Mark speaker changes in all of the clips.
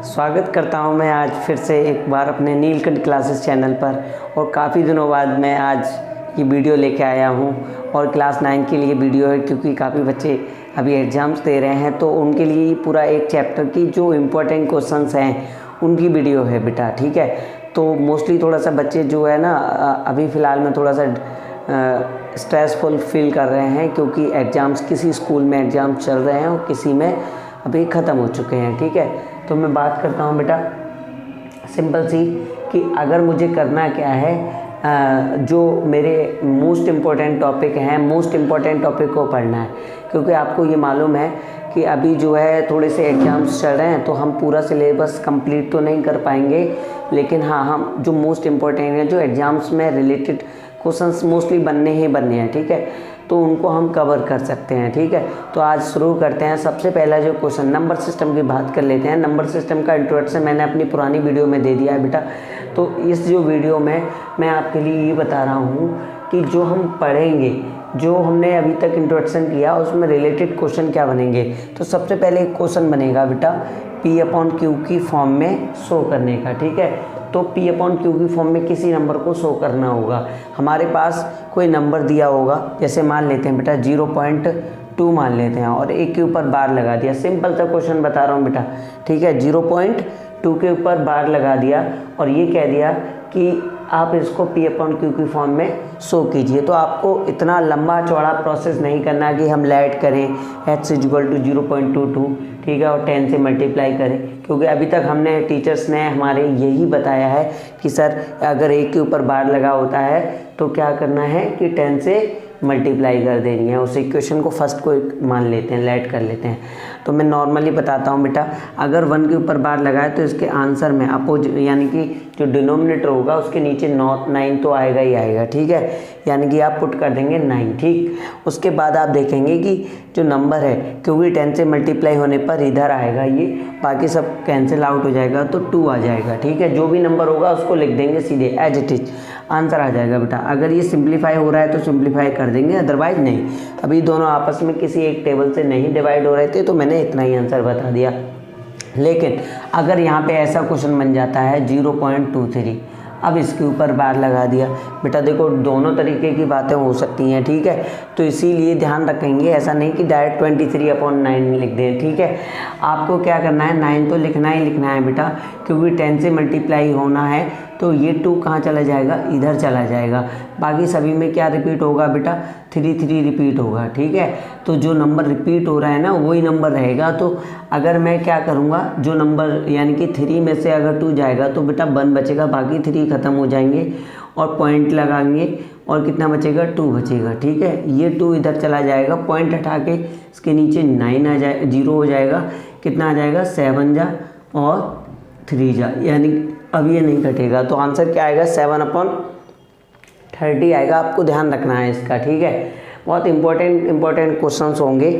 Speaker 1: स्वागत करता हूं मैं आज फिर से एक बार अपने नीलकंठ क्लासेस चैनल पर। और काफ़ी दिनों बाद मैं आज ये वीडियो लेके आया हूं और क्लास 9 के लिए वीडियो है, क्योंकि काफ़ी बच्चे अभी एग्ज़ाम्स दे रहे हैं, तो उनके लिए पूरा एक चैप्टर की जो इम्पोर्टेंट क्वेश्चंस हैं उनकी वीडियो है बेटा। ठीक है, तो मोस्टली थोड़ा सा बच्चे जो है ना अभी फ़िलहाल में थोड़ा सा स्ट्रेसफुल फील कर रहे हैं, क्योंकि एग्ज़ाम्स किसी स्कूल में एग्ज़ाम्स चल रहे हैं और किसी में अभी ख़त्म हो चुके हैं। ठीक है, तो मैं बात करता हूँ बेटा सिंपल सी कि अगर मुझे करना क्या है, जो मेरे मोस्ट इम्पोर्टेंट टॉपिक हैं, मोस्ट इम्पोर्टेंट टॉपिक को पढ़ना है, क्योंकि आपको ये मालूम है कि अभी जो है थोड़े से एग्ज़ाम्स चल रहे हैं, तो हम पूरा सिलेबस कंप्लीट तो नहीं कर पाएंगे, लेकिन हाँ हम जो मोस्ट इम्पोर्टेंट है, जो एग्ज़ाम्स में रिलेटेड क्वेश्चंस मोस्टली बनने ही बनने हैं, ठीक है, तो उनको हम कवर कर सकते हैं। ठीक है, तो आज शुरू करते हैं। सबसे पहला जो क्वेश्चन नंबर सिस्टम की बात कर लेते हैं। नंबर सिस्टम का इंट्रोडक्शन मैंने अपनी पुरानी वीडियो में दे दिया है बेटा, तो इस जो वीडियो में मैं आपके लिए ये बता रहा हूँ कि जो हम पढ़ेंगे, जो हमने अभी तक इंट्रोडक्शन किया उसमें रिलेटेड क्वेश्चन क्या बनेंगे। तो सबसे पहले एक क्वेश्चन बनेगा बेटा P/Q की फॉर्म में शो करने का। ठीक है, तो P/Q की फॉर्म में किसी नंबर को शो करना होगा। हमारे पास कोई नंबर दिया होगा, जैसे मान लेते हैं बेटा 0.2 मान लेते हैं, और एक के ऊपर बार लगा दिया। सिंपल सा क्वेश्चन बता रहा हूँ बेटा, ठीक है, 0.2 के ऊपर बार लगा दिया और ये कह दिया कि आप इसको P/Q की फॉर्म में शो कीजिए। तो आपको इतना लंबा चौड़ा प्रोसेस नहीं करना कि हम ऐड करें h = 0.22, ठीक है, और 10 से मल्टीप्लाई करें, क्योंकि अभी तक हमने टीचर्स ने हमारे यही बताया है कि सर अगर एक के ऊपर बार लगा होता है तो क्या करना है कि 10 से मल्टीप्लाई कर देनी है। उस इक्वेशन को फर्स्ट को मान लेते हैं, लेट कर लेते हैं। तो मैं नॉर्मली बताता हूँ बेटा, अगर 1 के ऊपर बार लगाए तो इसके आंसर में अपोज यानी कि जो डिनोमिनेटर होगा उसके नीचे 9 तो आएगा ही आएगा। ठीक है, यानी कि आप पुट कर देंगे 9। ठीक, उसके बाद आप देखेंगे कि जो नंबर है, क्योंकि 10 से मल्टीप्लाई होने पर इधर आएगा ये, बाकी सब कैंसिल आउट हो जाएगा तो 2 आ जाएगा। ठीक है, जो भी नंबर होगा उसको लिख देंगे सीधे एज इट इज, आंसर आ जाएगा बेटा। अगर ये सिंप्लीफाई हो रहा है तो सिंप्लीफाई कर देंगे, अदरवाइज नहीं। अभी दोनों आपस में किसी एक टेबल से नहीं डिवाइड हो रहे थे तो मैंने इतना ही आंसर बता दिया। लेकिन अगर यहाँ पे ऐसा क्वेश्चन बन जाता है 0.23, अब इसके ऊपर बार लगा दिया बेटा, देखो दोनों तरीके की बातें हो सकती हैं। ठीक है, तो इसीलिए ध्यान रखेंगे, ऐसा नहीं कि डायरेक्ट 23/9 लिख दें। ठीक है, आपको क्या करना है, 9 तो लिखना ही लिखना है बेटा, क्योंकि 10 से मल्टीप्लाई होना है तो ये 2 कहाँ चला जाएगा, इधर चला जाएगा। बाकी सभी में क्या रिपीट होगा बेटा, 3 रिपीट होगा। ठीक है, तो जो नंबर रिपीट हो रहा है ना वही नंबर रहेगा। तो अगर मैं क्या करूँगा, जो नंबर यानी कि 3 में से अगर 2 जाएगा तो बेटा 1 बचेगा, बाकी 3 ख़त्म हो जाएंगे और पॉइंट लगाएंगे और कितना बचेगा, 2 बचेगा। ठीक है, ये 2 इधर चला जाएगा, पॉइंट हटा के इसके नीचे 9 आ जाए, 0 हो जाएगा, कितना आ जाएगा 7 जा और 3 जा, यानी अब ये नहीं कटेगा। तो आंसर क्या आएगा, 7/30 आएगा। आपको ध्यान रखना है इसका। ठीक है, बहुत इंपॉर्टेंट क्वेश्चंस होंगे,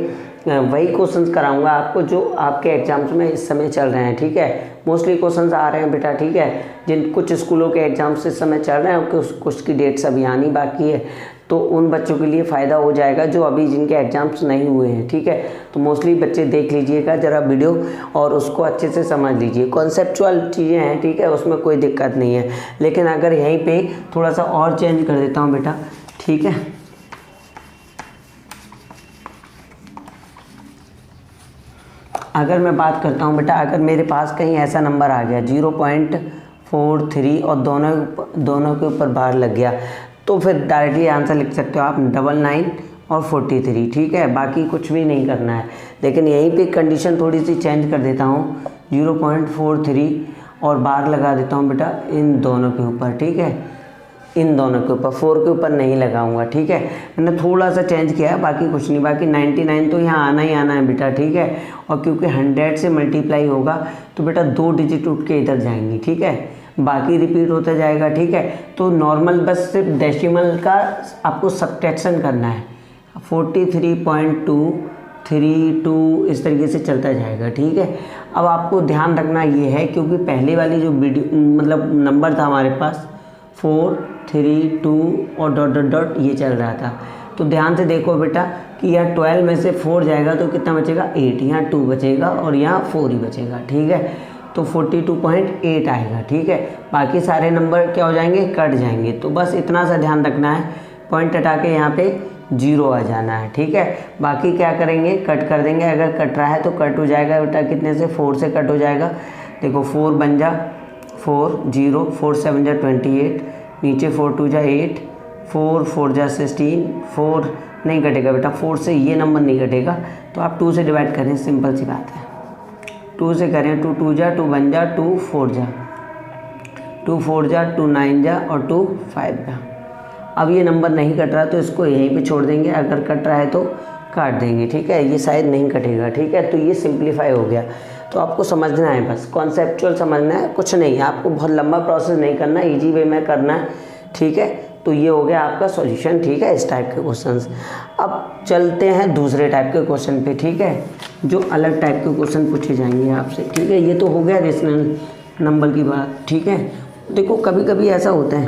Speaker 1: वही क्वेश्चंस कराऊंगा आपको जो आपके एग्जाम्स में इस समय चल रहे हैं। ठीक है, मोस्टली क्वेश्चंस आ रहे हैं बेटा। ठीक है, जिन कुछ स्कूलों के एग्जाम्स इस समय चल रहे हैं, कुछ की डेट्स अभी आनी बाकी है, तो उन बच्चों के लिए फ़ायदा हो जाएगा जो अभी जिनके एग्ज़ाम्स नहीं हुए हैं। ठीक है, तो मोस्टली बच्चे देख लीजिएगा ज़रा वीडियो और उसको अच्छे से समझ लीजिए। कॉन्सेप्चुअल चीज़ें हैं, ठीक है, उसमें कोई दिक्कत नहीं है, लेकिन अगर यहीं पे थोड़ा सा और चेंज कर देता हूँ बेटा, ठीक है, अगर मैं बात करता हूँ बेटा, अगर मेरे पास कहीं ऐसा नंबर आ गया 0.43 और दोनों के ऊपर बार लग गया, तो फिर डायरेक्टली आंसर लिख सकते हो आप 99 और 43। ठीक है, बाकी कुछ भी नहीं करना है। लेकिन यहीं पे कंडीशन थोड़ी सी चेंज कर देता हूँ, 0.43 और बार लगा देता हूँ बेटा इन दोनों के ऊपर। ठीक है, इन दोनों के ऊपर, 4 के ऊपर नहीं लगाऊंगा। ठीक है, मैंने थोड़ा सा चेंज किया है, बाकी कुछ नहीं। बाकी 99 तो यहाँ आना ही आना है बेटा। ठीक है, और क्योंकि 100 से मल्टीप्लाई होगा तो बेटा 2 डिजिट उठ के इधर जाएंगी। ठीक है, बाकी रिपीट होता जाएगा। ठीक है, तो नॉर्मल बस सिर्फ डेसिमल का आपको सब्ट्रैक्शन करना है, 43.232 इस तरीके से चलता जाएगा। ठीक है, अब आपको ध्यान रखना ये है, क्योंकि पहले वाली जो वीडियो मतलब नंबर था हमारे पास 4 3 2 और डॉट डॉट डॉट ये चल रहा था, तो ध्यान से देखो बेटा कि यहाँ 12 में से 4 जाएगा तो कितना बचेगा 8, यहाँ 2 बचेगा और यहाँ 4 ही बचेगा। ठीक है, तो 42.8 आएगा। ठीक है, बाकी सारे नंबर क्या हो जाएंगे, कट जाएंगे। तो बस इतना सा ध्यान रखना है, पॉइंट हटा के यहाँ पे 0 आ जाना है। ठीक है, बाकी क्या करेंगे, कट कर देंगे। अगर कट रहा है तो कट हो जाएगा बेटा, कितने से, 4 से कट हो जाएगा। देखो 4 बन जा 4, 0, 4 7 जा 28, नीचे 4 2 जा 8, 4 4 जा 16, 4 नहीं कटेगा बेटा, 4 से ये नंबर नहीं कटेगा, तो आप 2 से डिवाइड करें, सिंपल सी बात है। 2 से करें, 2 2 जा 2 बन जा 2 4 जा 2 4 जा 2 9 जा और 2 5 जा। अब ये नंबर नहीं कट रहा तो इसको यहीं पे छोड़ देंगे, अगर कट रहा है तो काट देंगे। ठीक है, ये शायद नहीं कटेगा। ठीक है, तो ये सिंप्लीफाई हो गया। तो आपको समझना है, बस कॉन्सेप्चुअल समझना है, कुछ नहीं है, आपको बहुत लंबा प्रोसेस नहीं करना, इजी वे में करना है। ठीक है, तो ये हो गया आपका सॉल्यूशन। ठीक है, इस टाइप के क्वेश्चंस। अब चलते हैं दूसरे टाइप के क्वेश्चन पे। ठीक है, जो अलग टाइप के क्वेश्चन पूछे जाएंगे आपसे। ठीक है, ये तो हो गया रेशनल नंबर की बात। ठीक है, देखो कभी कभी ऐसा होता है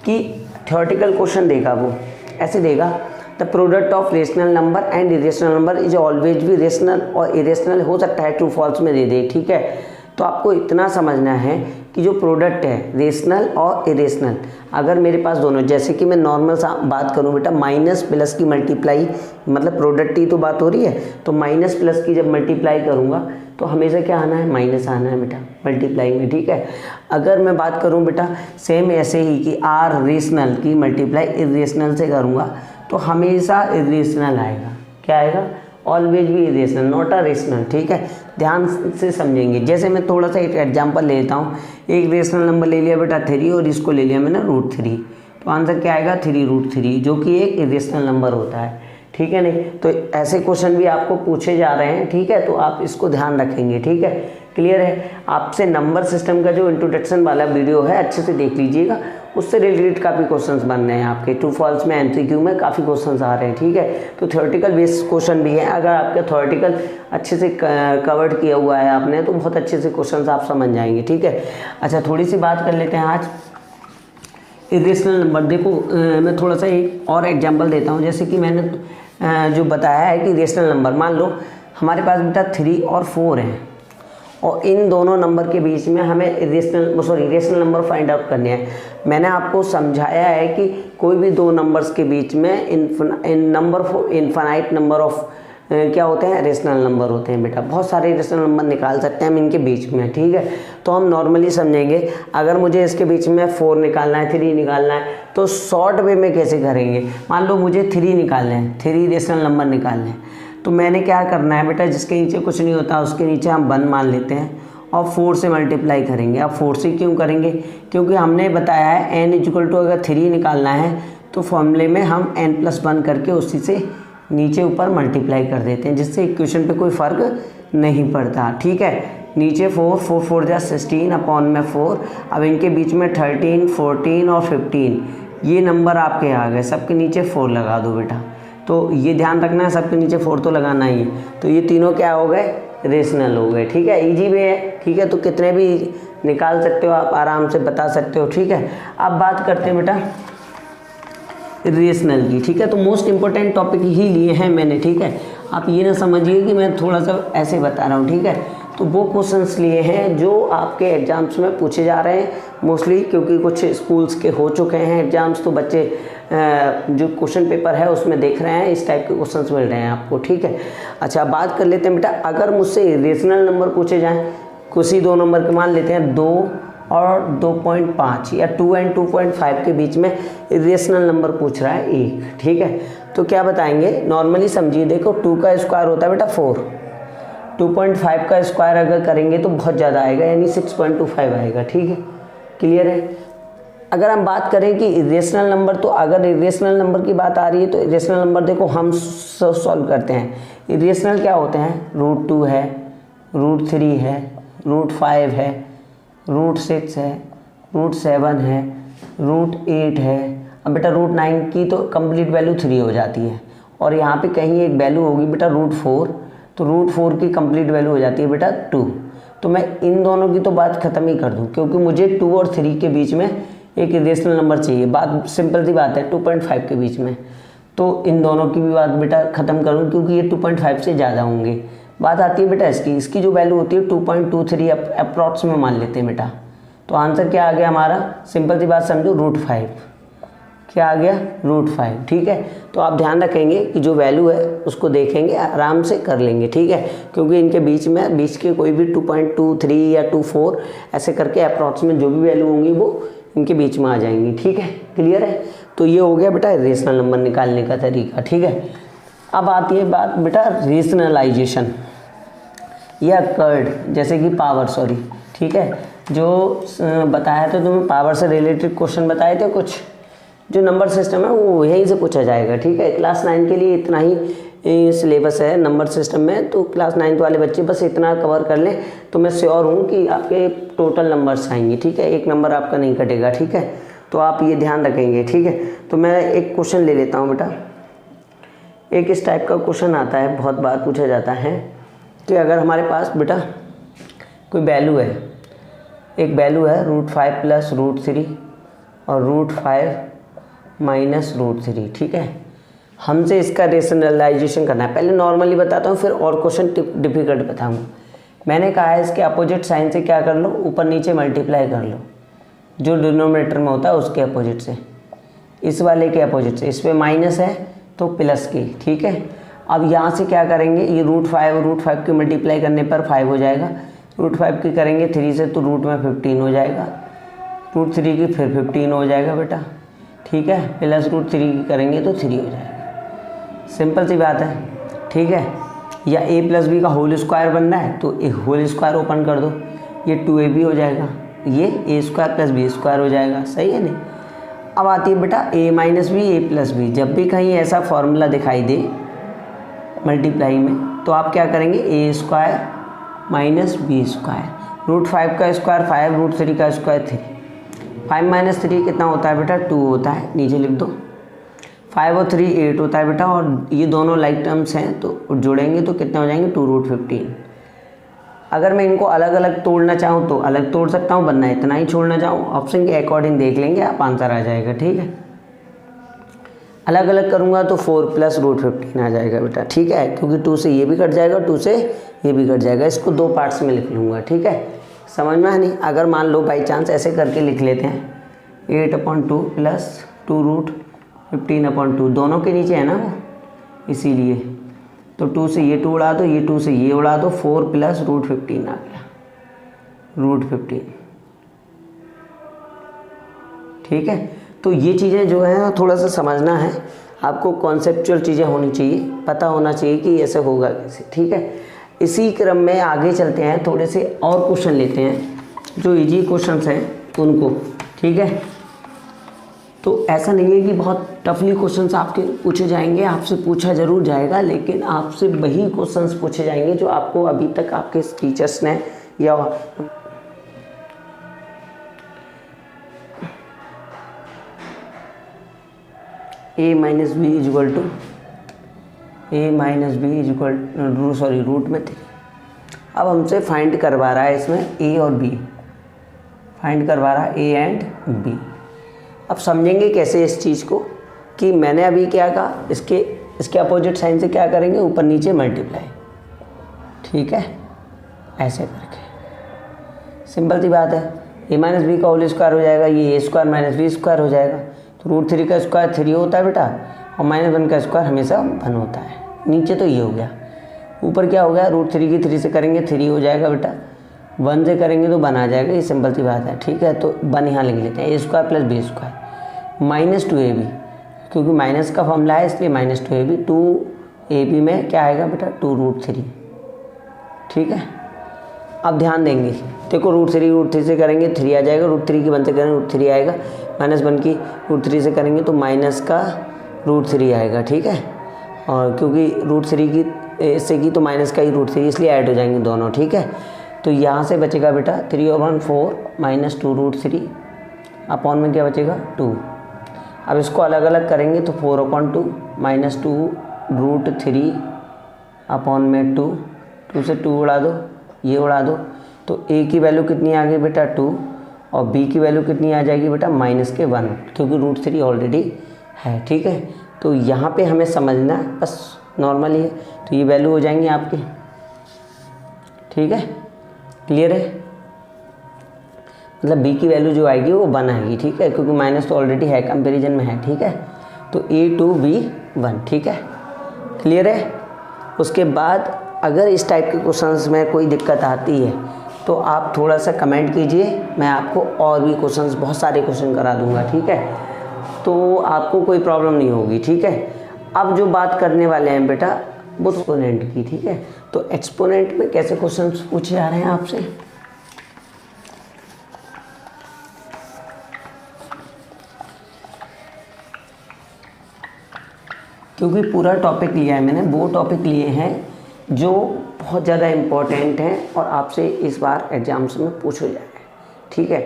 Speaker 1: कि थ्योरेटिकल क्वेश्चन देगा, वो ऐसे देगा, the product of rational number and irrational number is always भी रेशनल, और इरेशनल हो सकता है ट्रू फॉल्स में दे दे। ठीक है, तो आपको इतना समझना है कि जो प्रोडक्ट है रेशनल और इरेशनल, अगर मेरे पास दोनों, जैसे कि मैं नॉर्मल सा बात करूं बेटा, माइनस प्लस की मल्टीप्लाई, मतलब प्रोडक्ट की तो बात हो रही है, तो माइनस प्लस की जब मल्टीप्लाई करूंगा तो हमेशा क्या आना है, माइनस आना है बेटा मल्टीप्लाई में। ठीक है, अगर मैं बात करूं बेटा सेम ऐसे ही कि आर रेशनल की मल्टीप्लाई इरेशनल से करूंगा तो हमेशा इरेशनल आएगा। क्या आएगा, ऑलवेज भी इरेशनल, नॉट अ रेशनल। ठीक है, ध्यान से समझेंगे। जैसे मैं थोड़ा सा एक एग्जांपल ले लेता हूँ, एक रेशनल नंबर ले लिया बेटा 3 और इसको ले लिया मैंने √3, तो आंसर क्या आएगा 3√3, जो कि एक इरेशनल नंबर होता है। ठीक है, नहीं तो ऐसे क्वेश्चन भी आपको पूछे जा रहे हैं। ठीक है, तो आप इसको ध्यान रखेंगे। ठीक है, क्लियर है। आपसे नंबर सिस्टम का जो इंट्रोडक्शन वाला वीडियो है अच्छे से देख लीजिएगा, उससे रिलेटेड काफ़ी क्वेश्चंस बन रहे हैं आपके ट्रू फॉल्स में, एमसीक्यू में काफ़ी क्वेश्चंस आ रहे हैं। ठीक है, तो थ्योरेटिकल बेस्ड क्वेश्चन भी है। अगर आपका थ्योरेटिकल अच्छे से कवर्ड किया हुआ है आपने तो बहुत अच्छे से क्वेश्चंस आप समझ जाएंगे। ठीक है, अच्छा थोड़ी सी बात कर लेते हैं आज इरेशनल नंबर। देखो मैं थोड़ा सा एक और एग्जाम्पल देता हूँ। जैसे कि मैंने जो बताया है कि रेशनल नंबर, मान लो हमारे पास बेटा 3 और 4 हैं और इन दोनों नंबर के बीच में हमें रेशनल नंबर फाइंड आउट करने हैं। मैंने आपको समझाया है कि कोई भी दो नंबर्स के बीच में इनफाइनाइट नंबर ऑफ क्या होते हैं, रेशनल नंबर होते हैं बेटा। बहुत सारे रेशनल नंबर निकाल सकते हैं हम इनके बीच में। ठीक है, तो हम नॉर्मली समझेंगे, अगर मुझे इसके बीच में 4 निकालना है, 3 निकालना है, तो शॉर्ट वे में कैसे करेंगे। मान लो मुझे 3 निकालने हैं, 3 रेशनल नंबर निकालने हैं, तो मैंने क्या करना है बेटा, जिसके नीचे कुछ नहीं होता उसके नीचे हम 1 मान लेते हैं और 4 से मल्टीप्लाई करेंगे। अब 4 से क्यों करेंगे, क्योंकि हमने बताया है n = अगर 3 निकालना है तो फॉर्मूले में हम n+1 करके उसी से नीचे ऊपर मल्टीप्लाई कर देते हैं, जिससे इक्वेशन पे कोई फ़र्क नहीं पड़ता। ठीक है, नीचे 4 4 4 जा 16 अपॉन में 4। अब इनके बीच में 13 14 और 15 ये नंबर आपके आ गए, सबके नीचे 4 लगा दो बेटा। तो ये ध्यान रखना है, सबके नीचे 4 तो लगाना ही है। तो ये तीनों क्या हो गए, रेशनल हो गए। ठीक है, इजी वे है। ठीक है, तो कितने भी निकाल सकते हो आप, आराम से बता सकते हो। ठीक है, अब बात करते हैं बेटा रेशनल की। ठीक है, तो मोस्ट इंपॉर्टेंट टॉपिक ही लिए हैं मैंने। ठीक है, आप ये ना समझिए कि मैं थोड़ा सा ऐसे बता रहा हूँ। ठीक है, तो वो क्वेश्चंस लिए हैं जो आपके एग्जाम्स में पूछे जा रहे हैं मोस्टली, क्योंकि कुछ स्कूल्स के हो चुके हैं एग्जाम्स, तो बच्चे जो क्वेश्चन पेपर है उसमें देख रहे हैं, इस टाइप के क्वेश्चंस मिल रहे हैं आपको। ठीक है, अच्छा बात कर लेते हैं बेटा, अगर मुझसे रेशनल नंबर पूछे जाएँ, किसी दो नंबर के मान लेते हैं 2 और 2.5 या 2 और 2.5 के बीच में रेशनल नंबर पूछ रहा है 1। ठीक है, तो क्या बताएंगे, नॉर्मली समझिए, देखो 2 का स्क्वायर होता है बेटा 4, 2.5 का स्क्वायर अगर करेंगे तो बहुत ज़्यादा आएगा, यानी 6.25 आएगा। ठीक है, क्लियर है। अगर हम बात करें कि इरेशनल नंबर, तो अगर इरेशनल नंबर की बात आ रही है तो इरेशनल नंबर देखो हम सॉल्व करते हैं। इरेशनल क्या होते हैं, √2 है, √3 है, √5 है, √6 है, √7 है, √8 है। अब बेटा √9 की तो कंप्लीट वैल्यू 3 हो जाती है, और यहाँ पे कहीं एक वैल्यू होगी बेटा √4, तो √4 की कंप्लीट वैल्यू हो जाती है बेटा 2। तो मैं इन दोनों की तो बात ख़त्म ही कर दूँ, क्योंकि मुझे 2 और 3 के बीच में एक इरेशनल नंबर चाहिए। बात सिंपल सी बात है, 2.5 के बीच में, तो इन दोनों की भी बात बेटा ख़त्म करूँ, क्योंकि ये 2.5 से ज़्यादा होंगे। बात आती है बेटा इसकी जो वैल्यू होती है 2.23 अप्रॉक्स में मान लेते हैं बेटा। तो आंसर क्या आ गया हमारा, सिंपल सी बात समझो, √5। क्या आ गया, √5। ठीक है, तो आप ध्यान रखेंगे कि जो वैल्यू है उसको देखेंगे, आराम से कर लेंगे। ठीक है, क्योंकि इनके बीच के कोई भी 2.23 या 2.4 ऐसे करके अप्रॉक्स में जो भी वैल्यू होंगी वो इनके बीच में आ जाएंगी। ठीक है, क्लियर है। तो ये हो गया बेटा रेशनल नंबर निकालने का तरीका। ठीक है, अब आती है बात बेटा रेशनलाइजेशन या कर्ड, जैसे कि पावर, सॉरी, ठीक है, जो बताया था तुम्हें पावर से रिलेटेड क्वेश्चन बताए थे कुछ, जो नंबर सिस्टम है वो यहीं से पूछा जाएगा। ठीक है, क्लास 9 के लिए इतना ही सिलेबस है नंबर सिस्टम में, तो क्लास 9 वाले बच्चे बस इतना कवर कर लें तो मैं श्योर हूँ कि आपके टोटल नंबर्स आएंगे। ठीक है, एक नंबर आपका नहीं कटेगा। ठीक है, तो आप ये ध्यान रखेंगे। ठीक है, तो मैं एक क्वेश्चन ले लेता हूँ बेटा। एक इस टाइप का क्वेश्चन आता है, बहुत बार पूछा जाता है कि अगर हमारे पास बेटा कोई वैल्यू है, एक वैल्यू है √5 + √3 और √5 - √3। ठीक है, हमसे इसका रेशनलाइजेशन करना है। पहले नॉर्मली बताता हूँ, फिर और क्वेश्चन डिफिकल्ट बताऊँगा। मैंने कहा है इसके अपोजिट साइन से क्या कर लो, ऊपर नीचे मल्टीप्लाई कर लो, जो डिनोमिनेटर में होता है उसके अपोजिट से, इस वाले के अपोजिट से। इस पर माइनस है तो प्लस की। ठीक है, अब यहाँ से क्या करेंगे, ये √5 और √5 की मल्टीप्लाई करने पर 5 हो जाएगा, √5 की करेंगे 3 से तो रूट में 15 हो जाएगा, √3 की फिर 15 हो जाएगा बेटा। ठीक है, प्लस √3 की करेंगे तो 3 हो जाएगा। सिंपल सी बात है। ठीक है, या a + b का होल स्क्वायर बनना है तो एक होल स्क्वायर ओपन कर दो, ये 2ab हो जाएगा, ये a² + b² हो जाएगा। सही है नहीं। अब आती है बेटा a - b a + b। जब भी कहीं ऐसा फॉर्मूला दिखाई दे मल्टीप्लाई में तो आप क्या करेंगे, a² - b²। √5 का स्क्वायर 5, √3 का स्क्वायर 3, 5 - 3 कितना होता है बेटा, 2 होता है, नीचे लिख दो। 5 और 3 8 होता है बेटा, और ये दोनों लाइक टर्म्स हैं तो जोड़ेंगे तो कितने हो जाएंगे, 2√15। अगर मैं इनको अलग अलग तोड़ना चाहूँ तो अलग तोड़ सकता हूँ, बनना इतना ही, छोड़ना चाहूँ ऑप्शन के अकॉर्डिंग देख लेंगे आप, आंसर आ जाएगा। ठीक है, अलग अलग करूँगा तो 4 + √15 आ जाएगा बेटा। ठीक है, क्योंकि 2 से ये भी कट जाएगा, 2 से ये भी कट जाएगा, इसको 2 पार्ट्स में लिख लूँगा। ठीक है, समझ में नहीं। अगर मान लो बाई चांस ऐसे करके लिख लेते हैं, 8/2 + 2√15/2, दोनों के नीचे है ना वो, इसीलिए तो 2 से ये 2 उड़ा दो, ये 2 से ये उड़ा दो, 4 + √15 आ गया, √15। ठीक है, तो ये चीज़ें जो है थोड़ा सा समझना है आपको, कॉन्सेप्चुअल चीज़ें होनी चाहिए, पता होना चाहिए कि ऐसे होगा कैसे। ठीक है, इसी क्रम में आगे चलते हैं, थोड़े से और क्वेश्चन लेते हैं जो इजी क्वेश्चंस हैं उनको। ठीक है, तो ऐसा नहीं है कि बहुत टफली क्वेश्चंस आपके पूछे जाएंगे, आपसे पूछा जरूर जाएगा, लेकिन आपसे वही क्वेश्चंस पूछे जाएंगे जो आपको अभी तक आपके टीचर्स ने या a - b सॉरी √3। अब हमसे फाइंड करवा रहा है इसमें a और b, फाइंड करवा रहा है a एंड b। अब समझेंगे कैसे इस चीज़ को, कि मैंने अभी क्या कहा, इसके अपोजिट साइन से क्या करेंगे, ऊपर नीचे मल्टीप्लाई। ठीक है, ऐसे करके सिंपल सी बात है। a - b का होल स्क्वायर हो जाएगा, ये a² - b² हो जाएगा, तो √3 का स्क्वायर 3 होता है बेटा, और -1 का स्क्वायर हमेशा 1 होता है। नीचे तो ये हो गया, ऊपर क्या हो गया, √3 की 3 से करेंगे 3 हो जाएगा बेटा, 1 से करेंगे तो 1 आ जाएगा, ये सिंपल सी बात है। ठीक है, तो 1 यहाँ लिख लेते हैं, a² + b² -2ab, क्योंकि माइनस का फॉर्मूला है इसलिए -2ab। 2ab में क्या आएगा बेटा, 2√3। ठीक है, अब ध्यान देंगे, देखो √3 से करेंगे 3 आ जाएगा, √3 की 1 से करेंगे √3 आएगा, -1 की √3 से करेंगे तो माइनस का √3 आएगा। ठीक है, और क्योंकि √3 की इससे की तो माइनस का ही √3, इसलिए ऐड हो जाएंगे दोनों। ठीक है, तो यहाँ से बचेगा बेटा 3 और 1 4 -2√3 अपॉन में क्या बचेगा 2। अब इसको अलग अलग करेंगे तो 4/2 -2√3 अपॉन में 2, 2 से 2 उड़ा दो, ये उड़ा दो, तो a की वैल्यू कितनी आ गई बेटा 2, और b की वैल्यू कितनी आ जाएगी बेटा -1, क्योंकि √3 ऑलरेडी है। ठीक है, तो यहाँ पे हमें समझना बस नॉर्मल ही है, तो ये वैल्यू हो जाएंगी आपकी ठीक है, क्लियर है। मतलब b की वैल्यू जो आएगी वो 1 आएगी, ठीक है, क्योंकि माइनस तो ऑलरेडी है, कंपेरिजन में है, ठीक है। तो a2b1, ठीक है, क्लियर है। उसके बाद अगर इस टाइप के क्वेश्चंस में कोई दिक्कत आती है तो आप थोड़ा सा कमेंट कीजिए, मैं आपको और भी क्वेश्चंस, बहुत सारे क्वेश्चन करा दूंगा, ठीक है, तो आपको कोई प्रॉब्लम नहीं होगी, ठीक है। अब जो बात करने वाले हैं बेटा वो एक्सपोनेंट की, ठीक है। तो एक्सपोनेंट में कैसे क्वेश्चंस पूछे जा रहे हैं आपसे, क्योंकि पूरा टॉपिक लिया है मैंने, वो टॉपिक लिए हैं जो बहुत ज़्यादा इम्पोर्टेंट हैं और आपसे इस बार एग्जाम्स में पूछे जाए, ठीक है।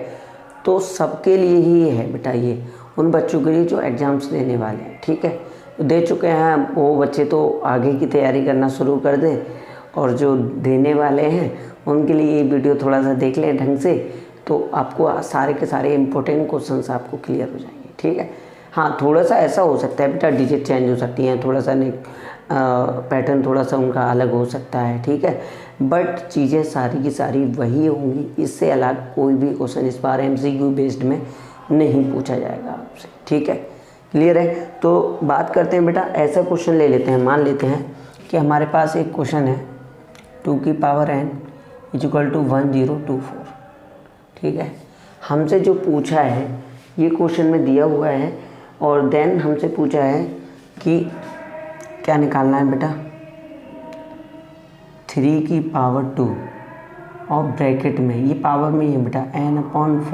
Speaker 1: तो सबके लिए ही है बेटा, ये उन बच्चों के लिए जो एग्ज़ाम्स देने वाले हैं, ठीक है, दे चुके हैं वो बच्चे तो आगे की तैयारी करना शुरू कर दें, और जो देने वाले हैं उनके लिए ये वीडियो थोड़ा सा देख लें ढंग से, तो आपको सारे के सारे इम्पोर्टेंट क्वेश्चंस आपको क्लियर हो जाएंगे, ठीक है। हाँ, थोड़ा सा ऐसा हो सकता है बेटा, डिजिट चेंज हो सकती हैं, थोड़ा सा पैटर्न थोड़ा सा उनका अलग हो सकता है, ठीक है, बट चीज़ें सारी की सारी वही होंगी। इससे अलग कोई भी क्वेश्चन इस बार MCQ बेस्ड में नहीं पूछा जाएगा आपसे, ठीक है, क्लियर है। तो बात करते हैं बेटा, ऐसा क्वेश्चन ले लेते हैं, मान लेते हैं कि हमारे पास एक क्वेश्चन है 2 की पावर n = 1024, ठीक है। हमसे जो पूछा है ये क्वेश्चन में दिया हुआ है, और देन हमसे पूछा है कि क्या निकालना है बेटा, 3 की पावर 2 और ब्रैकेट में, ये पावर में है बेटा n/4 -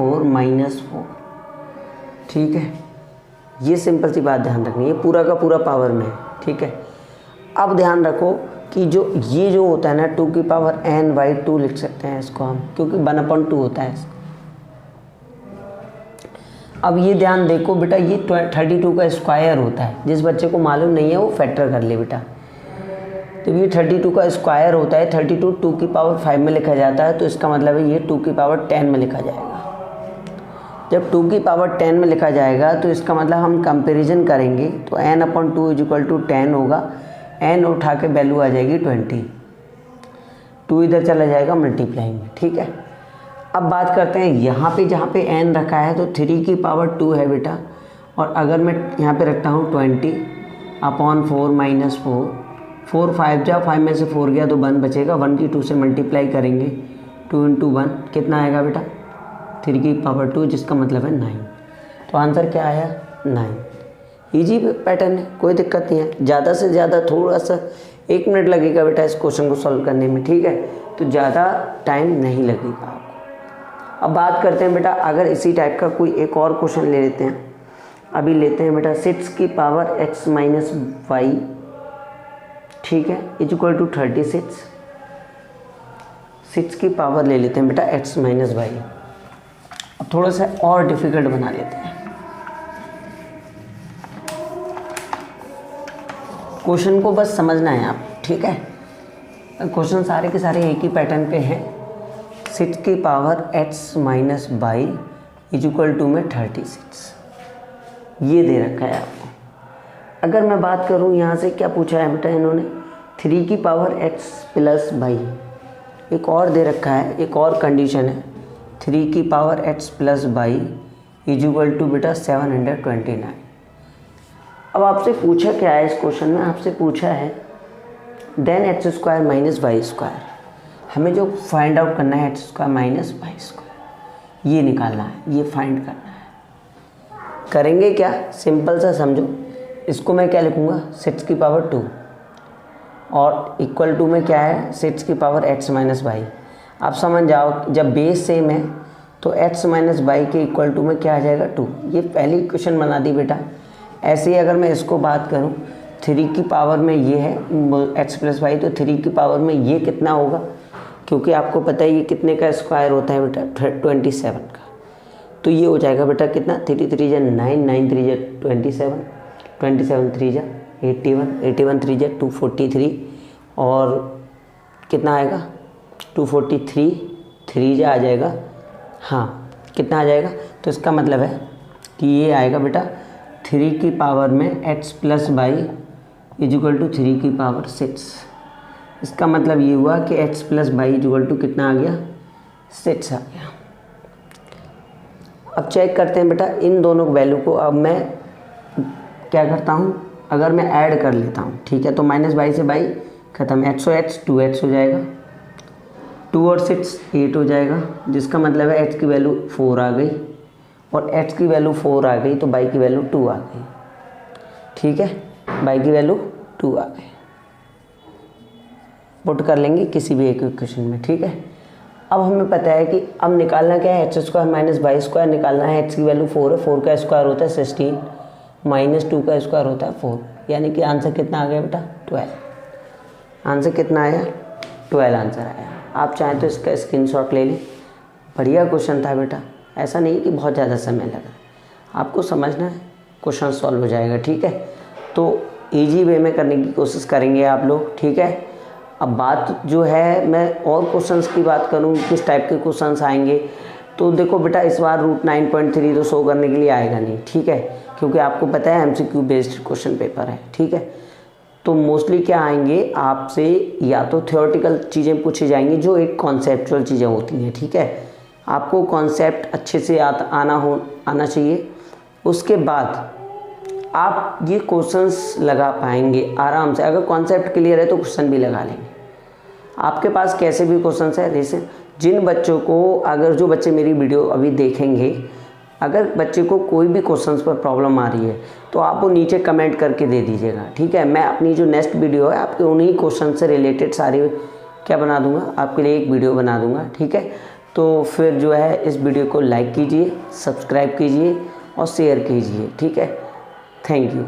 Speaker 1: 4, ठीक है। ये सिंपल सी बात ध्यान रखनी है, पूरा का पूरा पावर में है, ठीक है। अब ध्यान रखो कि ये जो होता है ना 2 की पावर n/2 लिख सकते हैं इसको हम, क्योंकि 1/2 होता है इसका। अब ये ध्यान देखो बेटा, ये 32 का स्क्वायर होता है, जिस बच्चे को मालूम नहीं है वो फैक्टर कर ले बेटा। तो ये 32 का स्क्वायर होता है, 32 2 की पावर 5 में लिखा जाता है, तो इसका मतलब है ये 2 की पावर 10 में लिखा जाएगा। जब 2 की पावर 10 में लिखा जाएगा तो इसका मतलब हम कंपैरिजन करेंगे तो n/2 = 10 होगा, n उठा के वैल्यू आ जाएगी 20, 2 इधर चला जाएगा मल्टीप्लाई में, ठीक है। अब बात करते हैं यहाँ पे, जहाँ पे n रखा है तो 3 की पावर 2 है बेटा, और अगर मैं यहाँ पे रखता हूँ 20/4 - 4, 4 5 जा, 5 में से 4 गया तो 1 बचेगा, 1 की 2 से मल्टीप्लाई करेंगे, 2 × 1 कितना आएगा बेटा 3 की पावर 2, जिसका मतलब है 9। तो आंसर क्या आया 9। ईजी पैटर्न है, कोई दिक्कत नहीं है। ज़्यादा से ज़्यादा थोड़ा सा 1 मिनट लगेगा बेटा इस क्वेश्चन को सॉल्व करने में, ठीक है, तो ज़्यादा टाइम नहीं लगेगा आपको। अब बात करते हैं बेटा, अगर इसी टाइप का कोई एक और क्वेश्चन ले लेते हैं, अभी लेते हैं बेटा 6 की पावर x - y, ठीक है, = 36। 6 की पावर ले लेते हैं बेटा x - y। अब थोड़ा सा और डिफ़िकल्ट बना लेते हैं, क्वेश्चन को बस समझना है आप, ठीक है। क्वेश्चन सारे के सारे एक ही पैटर्न पे हैं। 6 की पावर x - y = में 36, ये दे रखा है आपको। अगर मैं बात करूँ यहाँ से क्या पूछा है बेटा इन्होंने, 3 की पावर x + y, एक और दे रखा है, एक और कंडीशन है, 3 की पावर x + y = बेटा 729। अब आपसे पूछा क्या है इस क्वेश्चन में, आपसे पूछा है देन x² - y², हमें जो फाइंड आउट करना है x² - y², ये निकालना है, ये फाइंड करना है। करेंगे क्या, सिंपल सा समझो, इसको मैं क्या लिखूँगा 6 की पावर 2 और इक्वल टू में क्या है 6 की पावर x - y। आप समझ जाओ, जब बेस सेम है तो x - y के इक्वल टू में क्या आ जाएगा 2। ये पहली इक्वेशन बना दी बेटा। ऐसे ही अगर मैं इसको बात करूं 3 की पावर में ये है x + y, तो 3 की पावर में ये कितना होगा, क्योंकि आपको पता है ये कितने का स्क्वायर होता है बेटा 27 का, तो ये हो जाएगा बेटा कितना 3 3 जा 9, 9 3 जा 27, 27 3 जा 81, 81 3 जा 243, और कितना आएगा 243, 3 जा आ जाएगा, हाँ कितना आ जाएगा, तो इसका मतलब है कि ये आएगा बेटा 3 की पावर में x + y = 3 की पावर 6, इसका मतलब ये हुआ कि x plus by equal to कितना आ गया, 6 आ गया। अब चेक करते हैं बेटा इन दोनों वैल्यू को। अब मैं क्या करता हूँ, अगर मैं ऐड कर लेता हूँ, ठीक है, तो -22 से बाई खत्म, x और x 2x हो जाएगा, 2 और 6 8 हो जाएगा, जिसका मतलब है x की वैल्यू 4 आ गई और x की वैल्यू 4 आ गई तो बाई की वैल्यू 2 आ गई। ठीक है, बाई की वैल्यू 2 आ गई, पुट कर लेंगे किसी भी एक इक्वेशन में। ठीक है, अब हमें पता है कि अब निकालना क्या है, x² माइनस बाई स्क्वायर निकालना है। x की वैल्यू 4 है, 4 का स्क्वायर होता है 16 माइनस 2 का स्क्वायर होता है 4, यानी कि आंसर कितना आ गया बेटा, 12। आंसर कितना आया, 12 आंसर आया। आप चाहें तो इसका स्क्रीनशॉट ले लें। बढ़िया क्वेश्चन था बेटा, ऐसा नहीं कि बहुत ज़्यादा समय लगा, आपको समझना है, क्वेश्चन सॉल्व हो जाएगा। ठीक है, तो ईजी वे में करने की कोशिश करेंगे आप लोग। ठीक है, अब बात जो है मैं और क्वेश्चंस की बात करूं, किस टाइप के क्वेश्चंस आएंगे, तो देखो बेटा इस बार रूट 9.3 तो शो करने के लिए आएगा नहीं। ठीक है, क्योंकि आपको पता है MCQ बेस्ड क्वेश्चन पेपर है। ठीक है, तो मोस्टली क्या आएंगे आपसे, या तो थ्योरेटिकल चीज़ें पूछी जाएंगी जो एक कॉन्सेप्चुअल चीज़ें होती हैं। ठीक है, आपको कॉन्सेप्ट अच्छे से आना चाहिए, उसके बाद आप ये क्वेश्चंस लगा पाएंगे आराम से। अगर कॉन्सेप्ट क्लियर है तो क्वेश्चन भी लगा लेंगे। आपके पास कैसे भी क्वेश्चंस है, जैसे जिन बच्चों को, अगर जो बच्चे मेरी वीडियो अभी देखेंगे, अगर बच्चे को कोई भी क्वेश्चंस पर प्रॉब्लम आ रही है तो आप वो नीचे कमेंट करके दे दीजिएगा। ठीक है, मैं अपनी जो नेक्स्ट वीडियो है आपके उन्हीं क्वेश्चन से रिलेटेड सारे क्या बना दूंगा, आपके लिए एक वीडियो बना दूंगा। ठीक है, तो फिर जो है इस वीडियो को लाइक कीजिए, सब्सक्राइब कीजिए और शेयर कीजिए। ठीक है, थैंक यू।